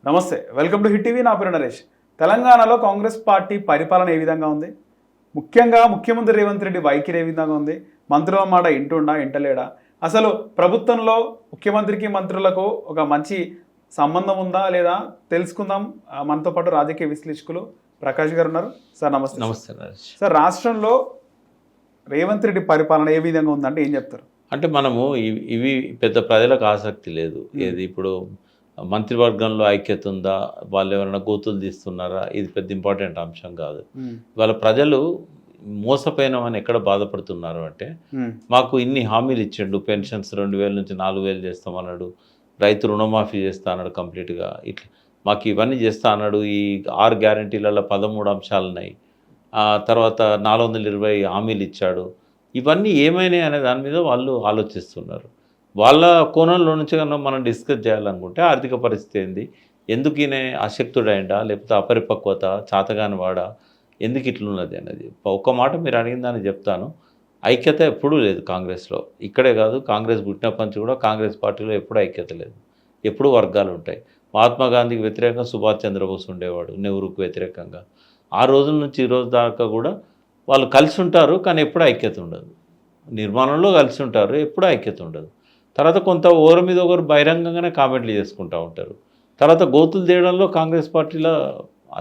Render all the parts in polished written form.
నమస్తే, welcome to hit TV. నా పేరు నరేష్. తెలంగాణలో కాంగ్రెస్ పార్టీ పరిపాలన ఏ విధంగా ఉంది? ముఖ్యంగా ముఖ్యమంత్రి రేవంత్ రెడ్డి వైఖరి ఏ విధంగా ఉంది? మంత్రుల మాట ఇంటుండా ఇంటలేడా? అసలు ప్రభుత్వంలో ముఖ్యమంత్రికి మంత్రులకు ఒక మంచి సంబంధం ఉందా లేదా తెలుసుకుందాం. మనతో పాటు రాజకీయ విశ్లేషకులు ప్రకాష్ గారు ఉన్నారు. సార్ నమస్తే. నమస్తే నరేష్. సార్, రాష్ట్రంలో రేవంత్ రెడ్డి పరిపాలన ఏ విధంగా ఉందంటే ఏం చెప్తారు? అంటే మనము ఇవి పెద్ద ప్రజలకు ఆసక్తి లేదు. ఏది ఇప్పుడు మంత్రివర్గంలో ఐక్యత ఉందా, వాళ్ళు ఎవరైనా గోతులు తీస్తున్నారా, ఇది పెద్ద ఇంపార్టెంట్ అంశం కాదు. వాళ్ళ ప్రజలు మోసపోయినామని ఎక్కడ బాధపడుతున్నారు అంటే, మాకు ఇన్ని హామీలు ఇచ్చిండు, పెన్షన్స్ 2000 నుంచి 4000 చేస్తామన్నాడు, రైతు రుణమాఫీ చేస్తా అన్నాడు కంప్లీట్గా, ఇట్లా మాకు ఇవన్నీ చేస్తా అన్నాడు. ఈ 6 గ్యారంటీలలో 13 అంశాలు ఉన్నాయి. తర్వాత 420 హామీలు ఇచ్చాడు. ఇవన్నీ ఏమైనాయి అనే దాని మీద వాళ్ళు ఆలోచిస్తున్నారు. వాళ్ళ కోణంలో నుంచి కన్నా మనం డిస్కస్ చేయాలనుకుంటే ఆర్థిక పరిస్థితి ఏంది, ఎందుకు ఈయన అశక్తుడైండా, లేకపోతే అపరిపక్వత, చాతగాని వాడా, ఎందుకు ఇట్లున్నది అనేది ఒక్క మాట మీరు అడిగిన దాన్ని చెప్తాను. ఐక్యత ఎప్పుడూ లేదు కాంగ్రెస్లో. ఇక్కడే కాదు, కాంగ్రెస్ పుట్టినప్పటి నుంచి కూడా కాంగ్రెస్ పార్టీలో ఎప్పుడూ ఐక్యత లేదు. ఎప్పుడూ వర్గాలు ఉంటాయి. మహాత్మా గాంధీకి వ్యతిరేకంగా సుభాష్ చంద్రబోస్ ఉండేవాడు, నెహ్రూకు వ్యతిరేకంగా. ఆ రోజుల నుంచి ఈ రోజు దాకా కూడా వాళ్ళు కలిసి ఉంటారు, కానీ ఎప్పుడూ ఐక్యత ఉండదు. నిర్మాణంలో కలిసి ఉంటారు, ఎప్పుడూ ఐక్యత ఉండదు. తర్వాత కొంత ఒకరి మీద ఒకరు బహిరంగంగానే కామెంట్లు చేసుకుంటూ ఉంటారు. తర్వాత గోతులు తీయడంలో కాంగ్రెస్ పార్టీలో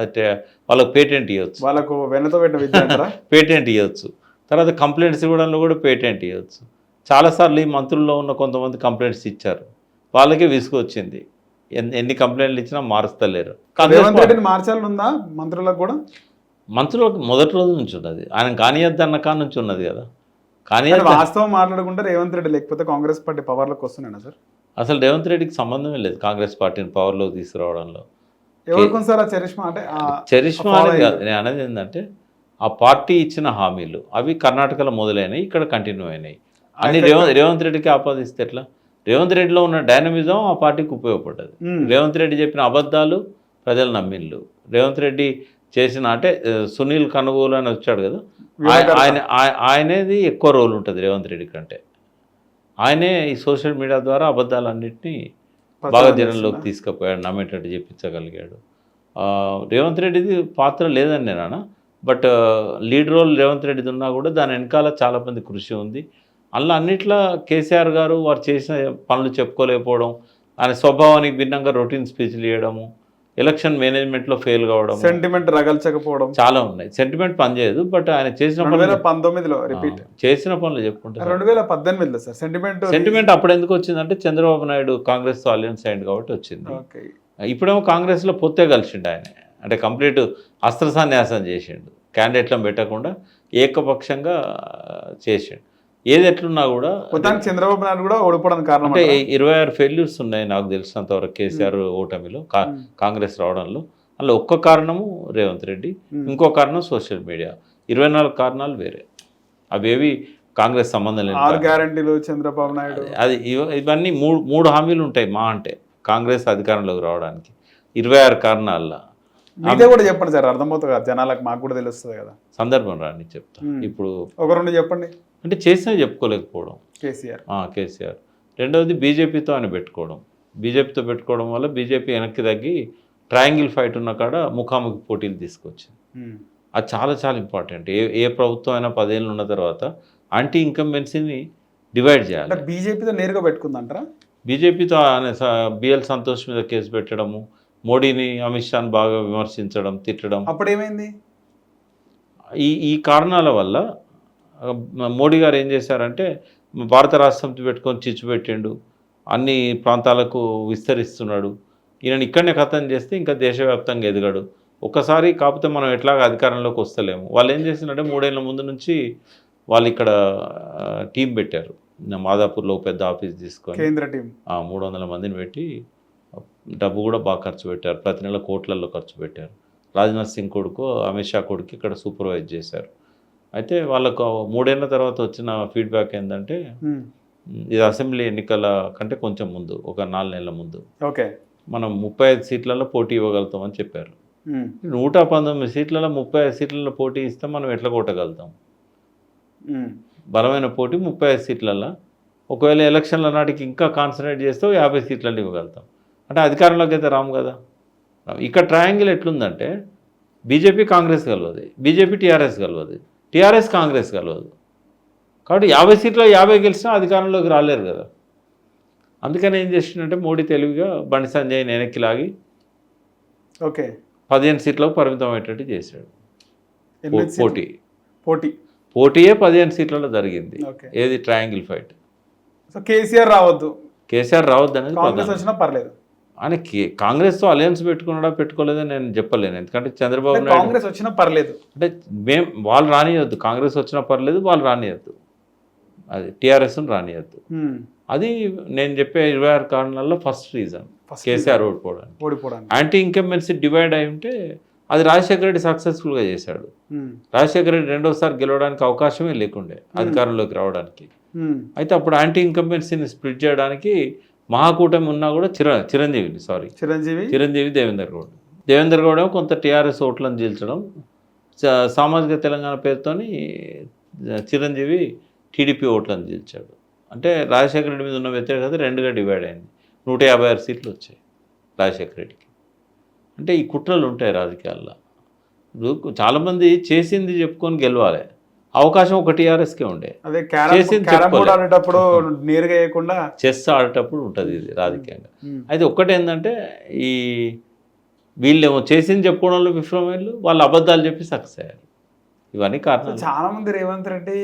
అయితే వాళ్ళకు పేటెంట్ ఇవ్వచ్చు, వాళ్ళకు వెనతో పెట్టిన విద్య పేటెంట్ ఇవ్వచ్చు. తర్వాత కంప్లైంట్స్ ఇవ్వడంలో కూడా పేటెంట్ ఇవ్వచ్చు. చాలాసార్లు ఈ మంత్రుల్లో ఉన్న కొంతమంది కంప్లైంట్స్ ఇచ్చారు, వాళ్ళకే విసుగు వచ్చింది. ఎన్ని కంప్లైంట్లు ఇచ్చినా మారుస్తలేరు. మార్చాలని ఉందా మంత్రులకు కూడా? మంత్రులకు మొదటి రోజు నుంచి ఉన్నది, ఆయన కానియద్దు అన్న కాడ నుంచి ఉన్నది కదా. కానీ వాస్తవం మాట్లాడుకుంటే రేవంత్ రెడ్డి లేకపోతే కాంగ్రెస్ పార్టీ పవర్లోకి వస్తున్నాయి సార్. అసలు రేవంత్ రెడ్డికి సంబంధమే లేదు కాంగ్రెస్ పార్టీని పవర్లోకి తీసుకురావడంలో. చరిష్మా అనేది కాదు, నేను అనేది ఏంటంటే ఆ పార్టీ ఇచ్చిన హామీలు అవి కర్ణాటకలో మొదలైనవి, ఇక్కడ కంటిన్యూ అయినాయి. అన్ని రేవంత్ రెడ్డికి ఆపాదిస్తే ఎట్లా? రేవంత్ రెడ్డిలో ఉన్న డైనమిజం ఆ పార్టీకి ఉపయోగపడ్డది. రేవంత్ రెడ్డి చెప్పిన అబద్ధాలు ప్రజలు నమ్మిళ్ళు. రేవంత్ రెడ్డి చేసిన అంటే సునీల్ కనుగోలు అని వచ్చాడు కదా, ఆయనేది ఎక్కువ రోల్ ఉంటుంది రేవంత్ రెడ్డి కంటే. ఆయనే ఈ సోషల్ మీడియా ద్వారా అబద్ధాలన్నింటినీ బాగా జనంలోకి తీసుకుపోయాడు, నమ్మేటట్టు చెప్పించగలిగాడు. రేవంత్ రెడ్డిది పాత్ర లేదని నేను, బట్ లీడ్ రోల్ రేవంత్ రెడ్డిది ఉన్నా కూడా దాని వెనకాల చాలామంది కృషి ఉంది. అలా అన్నిట్లో కేసీఆర్ గారు వారు చేసిన పనులు చెప్పుకోలేకపోవడం, ఆయన స్వభావానికి భిన్నంగా రొటీన్ స్పీచ్లు ఇవ్వడము, ఎలక్షన్ మేనేజ్మెంట్లో ఫెయిల్ కావడం, సెంటిమెంట్ రగల్చకపోవడం చాలా ఉన్నాయి. సెంటిమెంట్ పనిచేయదు, బట్ ఆయన చేసిన 2019లో రిపీట్ చేసిన పనులు చెప్పుకుంటారు. 2018లో సార్ సెంటిమెంట్ అప్పుడు ఎందుకు వచ్చిందంటే చంద్రబాబు నాయుడు కాంగ్రెస్ అలయన్స్ అయింది కాబట్టి వచ్చింది. ఇప్పుడేమో కాంగ్రెస్లో పొత్తే కలిసిండు ఆయన, అంటే కంప్లీట్ అస్త్ర సన్యాసం చేసిండు, క్యాండిడేట్లను పెట్టకుండా ఏకపక్షంగా చేసిండు. ఏది ఎట్లున్నా కూడా చంద్రబాబు నాయుడు కూడా ఓడిపోవడానికి కారణం అంటే 26 ఫెయిల్యూర్స్ ఉన్నాయి నాకు తెలిసినంత వరకు కేసీఆర్ ఓటమిలో, కాంగ్రెస్ రావడంలో. అందులో ఒక్క కారణము రేవంత్ రెడ్డి, ఇంకో కారణం సోషల్ మీడియా. 24 కారణాలు వేరే, అవేవి కాంగ్రెస్ సంబంధం లేదు. 6 గ్యారంటీలు చంద్రబాబు నాయుడు, అది ఇవన్నీ మూడు హామీలు ఉంటాయి మా అంటే కాంగ్రెస్ అధికారంలోకి రావడానికి. 26 కారణాల్లో ఇదే కూడా చెప్పండి సార్, అర్థమవుతుంది కదా జనాలకు, మాకు కూడా తెలుస్తుంది కదా. సందర్భం రాని చెప్తా. ఇప్పుడు ఒక 2 చెప్పండి. అంటే చేసినా చెప్పుకోలేకపోవడం కేసీఆర్. రెండవది బీజేపీతో అని పెట్టుకోవడం. బీజేపీతో పెట్టుకోవడం వల్ల బీజేపీ వెనక్కి తగ్గి ట్రయాంగిల్ ఫైట్ ఉన్న కాడ ముఖాముఖి పోటీలు తీసుకొచ్చింది. అది చాలా చాలా ఇంపార్టెంట్. ఏ ప్రభుత్వం అయినా 10 ఏళ్ళు ఉన్న తర్వాత యాంటీ ఇన్కంబెన్సీని డివైడ్ చేయాలి. బీజేపీతో నేరుగా పెట్టుకుందంటారా? బీజేపీతో బిఎల్ సంతోష్ మీద కేసు పెట్టడము, మోడీని అమిత్ షాని బాగా విమర్శించడం, తిట్టడం. అప్పుడు ఏమైంది? ఈ కారణాల వల్ల మోడీ గారు ఏం చేశారంటే భారత రాష్ట్రంతో పెట్టుకొని చిచ్చు పెట్టిండు, అన్ని ప్రాంతాలకు విస్తరిస్తున్నాడు. ఈయన ఇక్కడనే ఖతం చేస్తే ఇంకా దేశవ్యాప్తంగా ఎదగడు. ఒక్కసారి కాకపోతే మనం ఎట్లాగా అధికారంలోకి వస్తలేము. వాళ్ళు ఏం చేసిందంటే 3 ఏళ్ళ ముందు నుంచి వాళ్ళు ఇక్కడ టీం పెట్టారు. మాదాపూర్లో పెద్ద ఆఫీస్ తీసుకొని కేంద్ర టీం 300 మందిని పెట్టి డబ్బు కూడా బాగా ఖర్చు పెట్టారు. ప్రతి నెల కోట్లలో ఖర్చు పెట్టారు. రాజ్నాథ్ సింగ్ కొడుకు, అమిత్ షా కొడుకు ఇక్కడ సూపర్వైజ్ చేశారు. అయితే వాళ్ళకు 3 ఏళ్ళ తర్వాత వచ్చిన ఫీడ్బ్యాక్ ఏంటంటే, ఇది అసెంబ్లీ ఎన్నికల కంటే కొంచెం ముందు, ఒక 4 నెలల ముందు, మనం 35 సీట్లలో పోటీ ఇవ్వగలుగుతామని చెప్పారు. 119 సీట్లలో 35 సీట్లలో పోటీ ఇస్తే మనం ఎట్లా కొట్టగలుగుతాం? బలమైన పోటీ 35 సీట్లలో. ఒకవేళ ఎలక్షన్ల నాటికి ఇంకా కాన్సన్ట్రేట్ చేస్తే 50 సీట్లలో ఇవ్వగలుగుతాం. అంటే అధికారంలోకి అయితే రాము కదా. ఇక్కడ ట్రయాంగిల్ ఎట్లుందంటే బీజేపీ కాంగ్రెస్ కలవదు, బీజేపీ టీఆర్ఎస్ కలవదు, టీఆర్ఎస్ కాంగ్రెస్ కలవదు. కాబట్టి 50 సీట్లో 50 గెలిచినా అధికారంలోకి రాలేరు కదా. అందుకని ఏం చేసిందంటే మోడీ తెలివిగా బండి సంజయ్ వెనక్కి లాగి ఓకే 15 సీట్లకు పరిమితం అయ్యేటట్టు చేశాడు. పోటీయే 15 సీట్లలో జరిగింది. ఓకే. ఏది ట్రయాంగిల్ ఫైట్. సో కేసీఆర్ రావద్దు, కేసీఆర్ రావద్దు అనేది కాంగ్రెస్ వచ్చినా పర్లేదు. ఆయన కాంగ్రెస్తో అలయన్స్ పెట్టుకున్నాడా పెట్టుకోలేదని నేను చెప్పలేను. ఎందుకంటే చంద్రబాబు నాయుడు కాంగ్రెస్ వచ్చినా పర్లేదు అంటే వాళ్ళు రానియొద్దు, కాంగ్రెస్ వచ్చినా పర్లేదు, వాళ్ళు రానియద్దు, అది టీఆర్ఎస్ను రానియద్దు. అది నేను చెప్పే 26 కారణాల్లో ఫస్ట్ రీజన్ కేసీఆర్ ఓడిపోవడానికి. యాంటీ ఇన్కంబెన్సీ డివైడ్ అయి ఉంటే అది రాజశేఖర రెడ్డి సక్సెస్ఫుల్గా చేశాడు. రాజశేఖర రెడ్డి రెండోసారి గెలవడానికి అవకాశమే లేకుండే అధికారంలోకి రావడానికి. అయితే అప్పుడు యాంటీ ఇన్కంబెన్సీని స్ప్లిట్ చేయడానికి మహాకూటమి ఉన్నా కూడా చిరంజీవి దేవేందర్ గౌడ కొంత టీఆర్ఎస్ ఓట్లను చీల్చడం, సామాజిక తెలంగాణ పేరుతోని చిరంజీవి టీడీపీ ఓట్లను చీల్చాడు. అంటే రాజశేఖర రెడ్డి మీద ఉన్న వ్యతిరేకత 2గా డివైడ్ అయింది. 156 సీట్లు వచ్చాయి రాజశేఖర రెడ్డికి. అంటే ఈ కుట్రలు ఉంటాయి రాజకీయాల్లో. ఇప్పుడు చాలామంది చేసింది చెప్పుకొని గెలవాలి, అవకాశం ఒక టీఆర్ఎస్కే ఉండే. ఆడేటప్పుడు నేరుగా వేయకుండా చెస్ ఆడేటప్పుడు ఉంటుంది ఇది రాజకీయంగా. అయితే ఒక్కటేంటంటే ఈ వీళ్ళేమో చేసింది చెప్పుకోవడంలో విఫలమయ్యారు, వాళ్ళు అబద్ధాలు చెప్పి సక్సెస్ అయ్యారు. ఇవన్నీ కారణాలు. చాలా మంది రేవంత్ రెడ్డి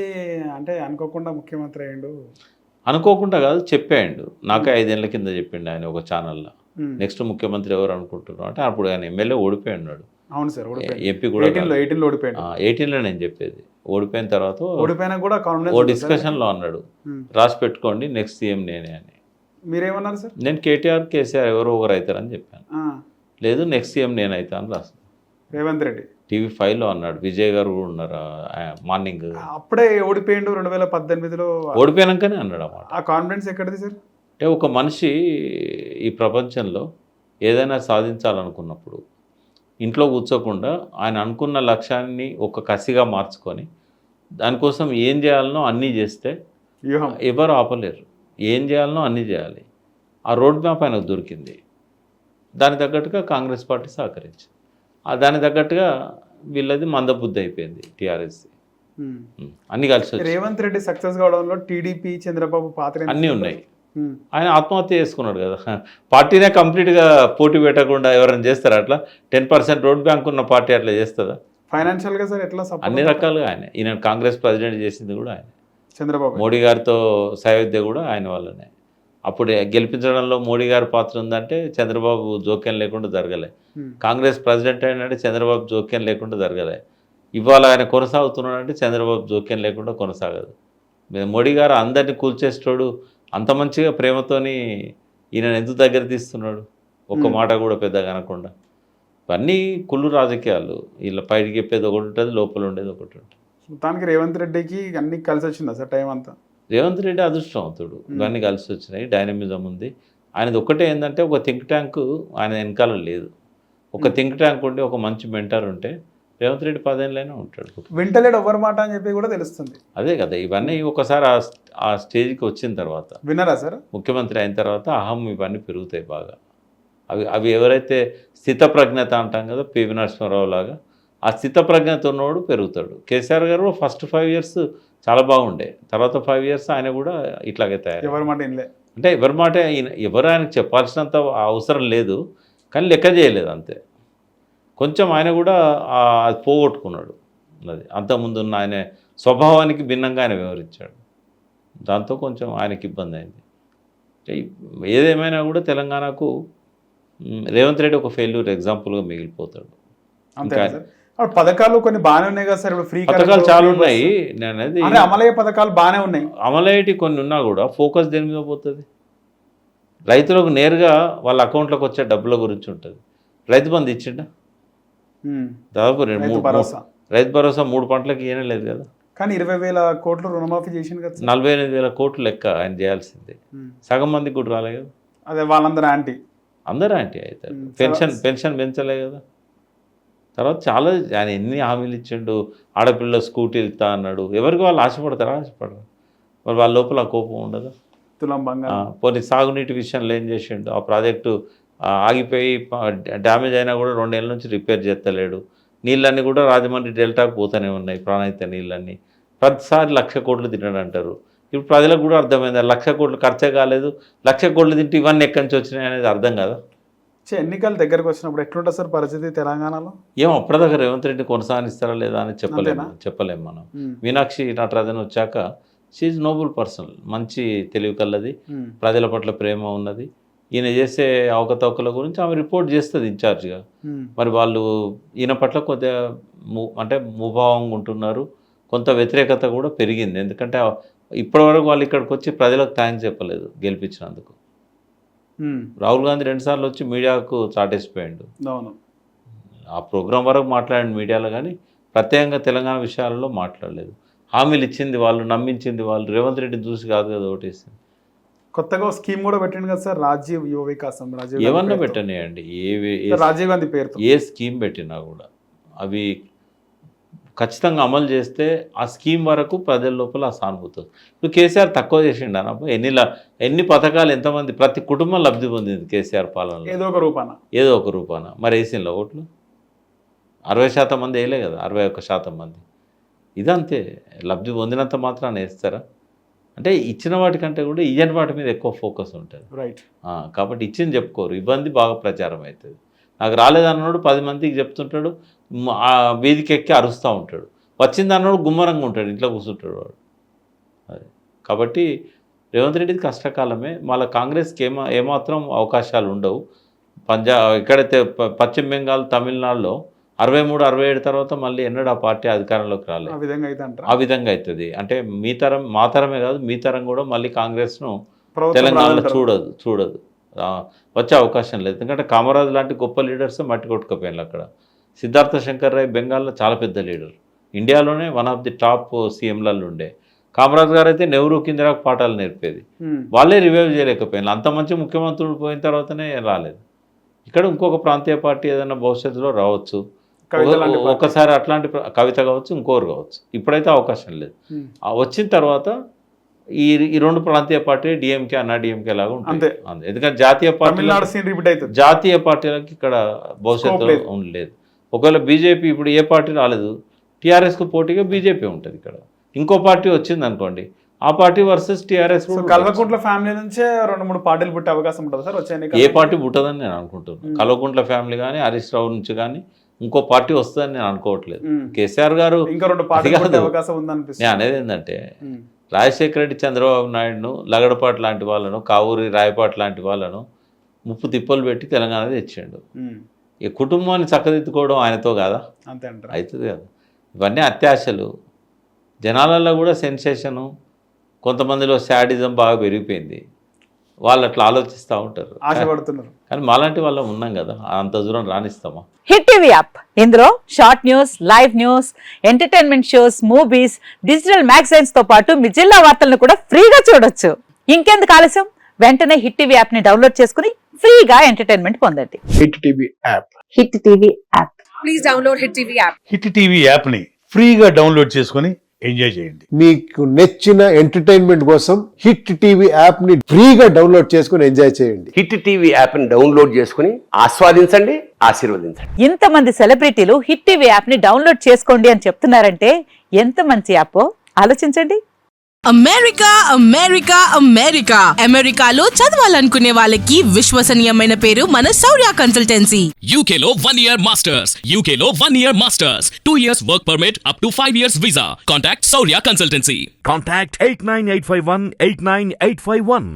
అంటే అనుకోకుండా ముఖ్యమంత్రి అయ్యిండు. అనుకోకుండా కాదు, చెప్పాడు. నాకే 5 ఏళ్ల కింద చెప్పిండు ఆయన ఒక ఛానల్లో. నెక్స్ట్ ముఖ్యమంత్రి ఎవరు అనుకుంటున్నావు అంటే అప్పుడు ఆయన ఎమ్మెల్యే ఓడిపోయి ఉన్నాడు. అవును సార్, ఎంపీ కూడా 18లో నేను చెప్పేది. ఓడిపోయిన తర్వాత ఓడిపోయినా కూడా ఓ డిస్కషన్లో అన్నాడు, రాసి పెట్టుకోండి నెక్స్ట్ సీఎం నేనే అని. మీరేమన్నారు సార్? నేను కేసీఆర్ ఎవరో ఒకరు అవుతారని చెప్పాను. లేదు నెక్స్ట్ సీఎం నేను అవుతా అని రాస్తాను. రేవంత్ రెడ్డి TV5లో అన్నాడు. విజయ్ గారు కూడా ఉన్నారు మార్నింగ్. అప్పుడే ఓడిపోయిండు 2018లో. ఓడిపోయాకనే అన్నాడు అన్నమాట. ఆ కాన్ఫిడెన్స్ ఎక్కడిది సార్? అంటే ఒక మనిషి ఈ ప్రపంచంలో ఏదైనా సాధించాలనుకున్నప్పుడు ఇంట్లో కూర్చోకుండా ఆయన అనుకున్న లక్ష్యాన్ని ఒక కసిగా మార్చుకొని దానికోసం ఏం చేయాలనో అన్నీ చేస్తే ఎవరు ఆపలేరు. ఏం చేయాలనో అన్నీ చేయాలి. ఆ రోడ్ మ్యాప్ ఆయనకు దొరికింది. దానికి తగ్గట్టుగా కాంగ్రెస్ పార్టీ సహకరించింది. దానికి తగ్గట్టుగా వీళ్ళది మందబుద్ధి అయిపోయింది టీఆర్ఎస్. అన్ని కలిసి రేవంత్ రెడ్డి సక్సెస్ కావడంలో టీడీపీ చంద్రబాబు పాత్ర అన్నీ ఉన్నాయి. ఆయన ఆత్మహత్య చేసుకున్నాడు కదా. పార్టీనే కంప్లీట్గా పోటీ పెట్టకుండా ఎవరైనా చేస్తారా అట్లా? 10% రోడ్ బ్యాంక్ ఉన్న పార్టీ అట్లా చేస్తుందా? ఫైనాన్షియల్గా సార్ ఎట్లా? అన్ని రకాలుగా ఆయన. ఈయన కాంగ్రెస్ ప్రెసిడెంట్ చేసింది కూడా ఆయన. చంద్రబాబు మోడీ గారితో సయోధ్య కూడా ఆయన వల్లనే. అప్పుడు గెలిపించడంలో మోడీ గారి పాత్ర ఉందంటే చంద్రబాబు జోక్యం లేకుండా జరగలే. కాంగ్రెస్ ప్రెసిడెంట్ అయినంటే చంద్రబాబు జోక్యం లేకుండా జరగలే. ఇవాళ ఆయన కొనసాగుతున్నాడంటే చంద్రబాబు జోక్యం లేకుండా కొనసాగదు. మోడీ గారు అందరినీ కూల్చేస్తాడు. అంత మంచిగా ప్రేమతోని ఈయన ఎందుకు దగ్గర తీస్తున్నాడు? ఒక్క మాట కూడా పెద్దగా అనకుండా. ఇవన్నీ కుళ్ళు రాజకీయాలు. వీళ్ళ బయటికి చెప్పేది ఒకటి ఉంటుంది, లోపల ఉండేది ఒకటి ఉంటుంది. మొత్తానికి రేవంత్ రెడ్డికి అన్ని కలిసి వచ్చిందా సార్ టైం అంతా? రేవంత్ రెడ్డి అదృష్టవంతుడు. ఇవన్నీ కలిసి వచ్చినాయి. డైనమిజం ఉంది ఆయనది. ఒక్కటే ఏంటంటే ఒక థింక్ ట్యాంక్ ఆయన వెనకాల లేదు. ఒక థింక్ ట్యాంక్ ఉండి ఒక మంచి మెంటర్ ఉంటే రేవంత్ రెడ్డి 10 ఏళ్ళైనా ఉంటాడు. వింటలేడు ఎవరి మాట అని చెప్పి కూడా తెలుస్తుంది. అదే కదా, ఇవన్నీ ఒకసారి ఆ స్టేజ్కి వచ్చిన తర్వాత విన్నారా సార్? ముఖ్యమంత్రి అయిన తర్వాత అహం ఇవన్నీ పెరుగుతాయి బాగా. అవి ఎవరైతే స్థితప్రజ్ఞత అంటాం కదా, పివి నరసింహారావు లాగా, ఆ స్థితప్రజ్ఞత ఉన్నవాడు పెరుగుతాడు. కేసీఆర్ గారు కూడా ఫస్ట్ 5 years చాలా బాగుండే. తర్వాత 5 years ఆయన కూడా ఇట్లాగే తయారు. ఎవరి మాట వినలే అంటే ఎవరి మాట ఎవరు ఆయనకు చెప్పాల్సినంత అవసరం లేదు, కానీ లెక్క చేయలేదు అంతే. కొంచెం ఆయన కూడా అది పోగొట్టుకున్నాడు. అది అంతకుముందు ఉన్న ఆయన స్వభావానికి భిన్నంగా ఆయన వ్యవహరించాడు. దాంతో కొంచెం ఆయనకి ఇబ్బంది అయింది. ఏదేమైనా కూడా తెలంగాణకు రేవంత్ రెడ్డి ఒక ఫెయిల్యూర్ ఎగ్జాంపుల్గా మిగిలిపోతాడు. పథకాలు కొన్ని బాగానే ఉన్నాయి కదా సార్? ఇప్పుడు ఫ్రీ పథకాలు చాలా ఉన్నాయి. నేనది అమలయ్యే పథకాలు బాగానే ఉన్నాయి. అమలయ్యేటి కొన్ని ఉన్నా కూడా ఫోకస్ దేని మీద పోతుంది? రైతులకు నేరుగా వాళ్ళ అకౌంట్లోకి వచ్చే డబ్బుల గురించి ఉంటుంది. రైతు బంధు ఇచ్చిండా? దాదాపు రైతు భరోసా 3 పంటలకు ఇవ్వనే లేదు కదా. కానీ 20,000 కోట్లు రుణమాఫీ చేసింది కదా. 45,000 కోట్లు లెక్క ఆయన చేయాల్సిందే. సగం మందికి కూడా రాలే కదా. అదే వాళ్ళందరూ యాంటీ, అందరూ యాంటీ అవుతారు. పెన్షన్ పెంచలే కదా. తర్వాత చాలా ఆయన ఎన్ని హామీలు ఇచ్చిండు. ఆడపిల్ల స్కూటీలు ఇస్తా అన్నాడు. ఎవరికి వాళ్ళు ఆశపడతారా? ఆశపడరు. మరి వాళ్ళ లోపల కోపం ఉండదు. తులం బంగారం. పోనీ సాగునీటి విషయంలో ఏం చేసిండు? ఆ ప్రాజెక్టు ఆగిపోయి డ్యామేజ్ అయినా కూడా 2 ఏళ్ళ నుంచి రిపేర్ చేస్తలేడు. నీళ్ళన్నీ కూడా రాజమండ్రి డెల్టాకు పోతూనే ఉన్నాయి, ప్రాణహిత నీళ్ళన్నీ. ప్రతిసారి 1,00,000 కోట్లు తిన్నాడు అంటారు. ఇప్పుడు ప్రజలకు కూడా అర్థమైంది 1,00,000 కోట్లు ఖర్చే కాలేదు, 1,00,000 కోట్లు తింటే ఇవన్నీ ఎక్కడి నుంచి వచ్చినాయి అనేది అర్థం కదా. ఎన్నికలు దగ్గరకు వచ్చినప్పుడు ఎట్లుంటుంది సార్ పరిస్థితి తెలంగాణలో? ఏమో అప్పటిదాకా రేవంత్ రెడ్డి కొనసాగిస్తారా లేదా అని చెప్పలేము మనం. మీనాక్షి నటరాజన్ వచ్చాక షీఈ్ నోబుల్ పర్సన్, మంచి తెలివి కల్లది, ప్రజల పట్ల ప్రేమ ఉన్నది. ఈయన చేసే అవకతవకల గురించి ఆమె రిపోర్ట్ చేస్తుంది ఇన్ఛార్జ్గా. మరి వాళ్ళు ఈయన పట్ల కొద్దిగా అంటే ముభావంగా ఉంటున్నారు. కొంత వ్యతిరేకత కూడా పెరిగింది, ఎందుకంటే ఇప్పటివరకు వాళ్ళు ఇక్కడికి వచ్చి ప్రజలకు థ్యాంక్స్ చెప్పలేదు గెలిపించినందుకు. రాహుల్ గాంధీ 2 సార్లు వచ్చి మీడియాకు చాటేసిపోయాడు. ఆ ప్రోగ్రాం వరకు మాట్లాడండి మీడియాలో, కానీ ప్రత్యేకంగా తెలంగాణ విషయాలలో మాట్లాడలేదు. హామీలు ఇచ్చింది వాళ్ళు, నమ్మించింది వాళ్ళు. రేవంత్ రెడ్డిని చూసి కాదు కదా ఓటేసింది. కొత్తగా స్కీమ్ కూడా పెట్టింది కదా సార్, రాజీవ్ యువ వికాసం. ఏమన్నా పెట్టనియండి, రాజీవ్ గాంధీ పేరుతో ఏ స్కీమ్ పెట్టినా కూడా అవి ఖచ్చితంగా అమలు చేస్తే ఆ స్కీమ్ వరకు ప్రజల లోపల ఆ సానుభూతి. ఇప్పుడు కేసీఆర్ తక్కువ చేసిండు అన్నప్పుడు ఎన్ని పథకాలు, ఎంతమంది, ప్రతి కుటుంబం లబ్ధి పొందింది కేసీఆర్ పాలనలో ఏదో ఒక రూపాన. మరి వేసిండ్ల ఓట్లు 60% మంది వేయలే కదా, 61% మంది. ఇదంతే, లబ్ధి పొందినంత మాత్రాన్ని వేస్తారా? అంటే ఇచ్చిన వాటికంటే కూడా ఇయ్యని వాటి మీద ఎక్కువ ఫోకస్ ఉంటుంది. రైట్. కాబట్టి ఇచ్చింది చెప్పుకోరు, ఇబ్బంది బాగా ప్రచారం అవుతుంది. నాకు రాలేదన్నాడు 10 మందికి చెప్తుంటాడు, వీధికి ఎక్కి అరుస్తూ ఉంటాడు. వచ్చింది అన్నాడు గుమ్మరంగా ఉంటాడు, ఇంట్లో కూర్చుంటాడు వాడు. అదే కాబట్టి రేవంత్ రెడ్డిది కష్టకాలమే. మళ్ళీ కాంగ్రెస్కి ఏమాత్రం అవకాశాలు ఉండవు. ఎక్కడైతే పశ్చిమ బెంగాల్, తమిళనాడులో 63, 67 తర్వాత మళ్ళీ ఎన్నడూ ఆ పార్టీ అధికారంలోకి రాలేదు. ఆ విధంగా అవుతుంది. అంటే మా తరమే కాదు, మీ తరం కూడా మళ్ళీ కాంగ్రెస్ను తెలంగాణలో చూడదు, వచ్చే అవకాశం లేదు. ఎందుకంటే కామరాజ్ లాంటి గొప్ప లీడర్స్ మట్టి కొట్టుకుపోయారు అక్కడ. సిద్ధార్థ శంకర్ రాయ్ బెంగాల్లో చాలా పెద్ద లీడర్, ఇండియాలోనే 1 ఆఫ్ ది టాప్ సీఎంలలో ఉండే. కామరాజ్ గారు అయితే నెహ్రూ కిందరాకు పాఠాలు నేర్పేది, వాళ్ళే రివైవ్ చేయలేకపోయారు. అంత మంచి ముఖ్యమంత్రులు పోయిన తర్వాతనే రాలేదు. ఇక్కడ ఇంకొక ప్రాంతీయ పార్టీ ఏదైనా భవిష్యత్తులో రావచ్చు, ఒకసారి అట్లాంటి కవిత కావచ్చు, ఇంకోరు కావచ్చు. ఇప్పుడైతే అవకాశం లేదు. వచ్చిన తర్వాత ఈ 2 ప్రాంతీయ పార్టీ డిఎంకే, అన్నా డిఎంకే లాగా ఉంటుంది. ఎందుకంటే జాతీయ పార్టీలకి ఇక్కడ భవిష్యత్తు ఉండలేదు. ఒకవేళ బీజేపీ ఇప్పుడు ఏ పార్టీ రాలేదు, టీఆర్ఎస్కు పోటీగా బీజేపీ ఉంటుంది. ఇక్కడ ఇంకో పార్టీ వచ్చింది అనుకోండి, ఆ party versus TRS. Kalvakuntla family నుంచే 2-3 పార్టీలు పుట్టే అవకాశం ఉంటుంది సార్ వచ్చే. ఏ పార్టీ పుట్టదని నేను అనుకుంటున్నాను. కల్వకుంట్ల ఫ్యామిలీ కానీ, హరీష్ రావు నుంచి కానీ ఇంకో పార్టీ వస్తుందని నేను అనుకోవట్లేదు. కేసీఆర్ గారు ఇంకా 2 పార్టీలు పుట్టే అవకాశం ఉందనిపిస్తుంది. నేను అనేది ఏంటంటే రాజశేఖర రెడ్డి, చంద్రబాబు నాయుడును, లగడపాటి లాంటి వాళ్ళను, కావూరి రాయపాటి లాంటి వాళ్ళను ముప్పు తిప్పలు పెట్టి తెలంగాణ తెచ్చిండు. ఈ కుటుంబాన్ని చక్కదిద్దుకోవడం ఆయనతో కాదా? అవుతుంది కదా. ఇవన్నీ అత్యాశలు. జనాలలో కూడా సెన్సేషను, కొంతమందిలో శాడిజం బాగా పెరిగిపోయింది. వాళ్ళు అట్లా ఆలోచిస్తూ ఉంటారు, ఆశపడుతున్నారు. కానీ మాలాంటి వాళ్ళం ఉన్నాం కదా, అంత దూరం రాణిస్తామా? హిట్ టీవీ యాప్, ఇందులో short news, live news, entertainment shows, movies, digital magazines తో పాటు మీ జిల్లా వార్తలను కూడా ఫ్రీగా చూడొచ్చు. ఇంకెందుకు ఆలస్యం, వెంటనే హిట్ టీవీ యాప్ ని డౌన్లోడ్ చేసుకుని ఫ్రీగా ఎంటర్టైన్మెంట్ పొందండి. Hit TV app. Hit TV app. Please download hit TV app. Hit TV app ని ఫ్రీగా డౌన్లోడ్ చేసుకుని ఎంజాయ్ చేయండి. మీకు నచ్చిన ఎంటర్టైన్మెంట్ కోసం హిట్ టీవీ యాప్ ని ఫ్రీగా డౌన్లోడ్ చేసుకుని ఎంజాయ్ చేయండి. హిట్ టీవీ యాప్ ని డౌన్లోడ్ చేసుకుని ఆస్వాదించండి, ఆశీర్వదించండి. ఇంతమంది సెలబ్రిటీలు హిట్ టీవీ యాప్ ని డౌన్లోడ్ చేసుకోండి అని చెప్తున్నారంటే ఎంత మంచి యాప్ ఆలోచించండి. అమెరికా అమెరికా అమెరికా అమెరికాలో చదవాలనుకునే వాళ్ళకి విశ్వసనీయమైన పేరు మన శౌర్య కన్సల్టెన్సీ. UK లో 1 year masters. UK లో 1 year masters. 2 years work permit up to 5 years visa. Contact Saurya Consultancy. Contact 89851 89851.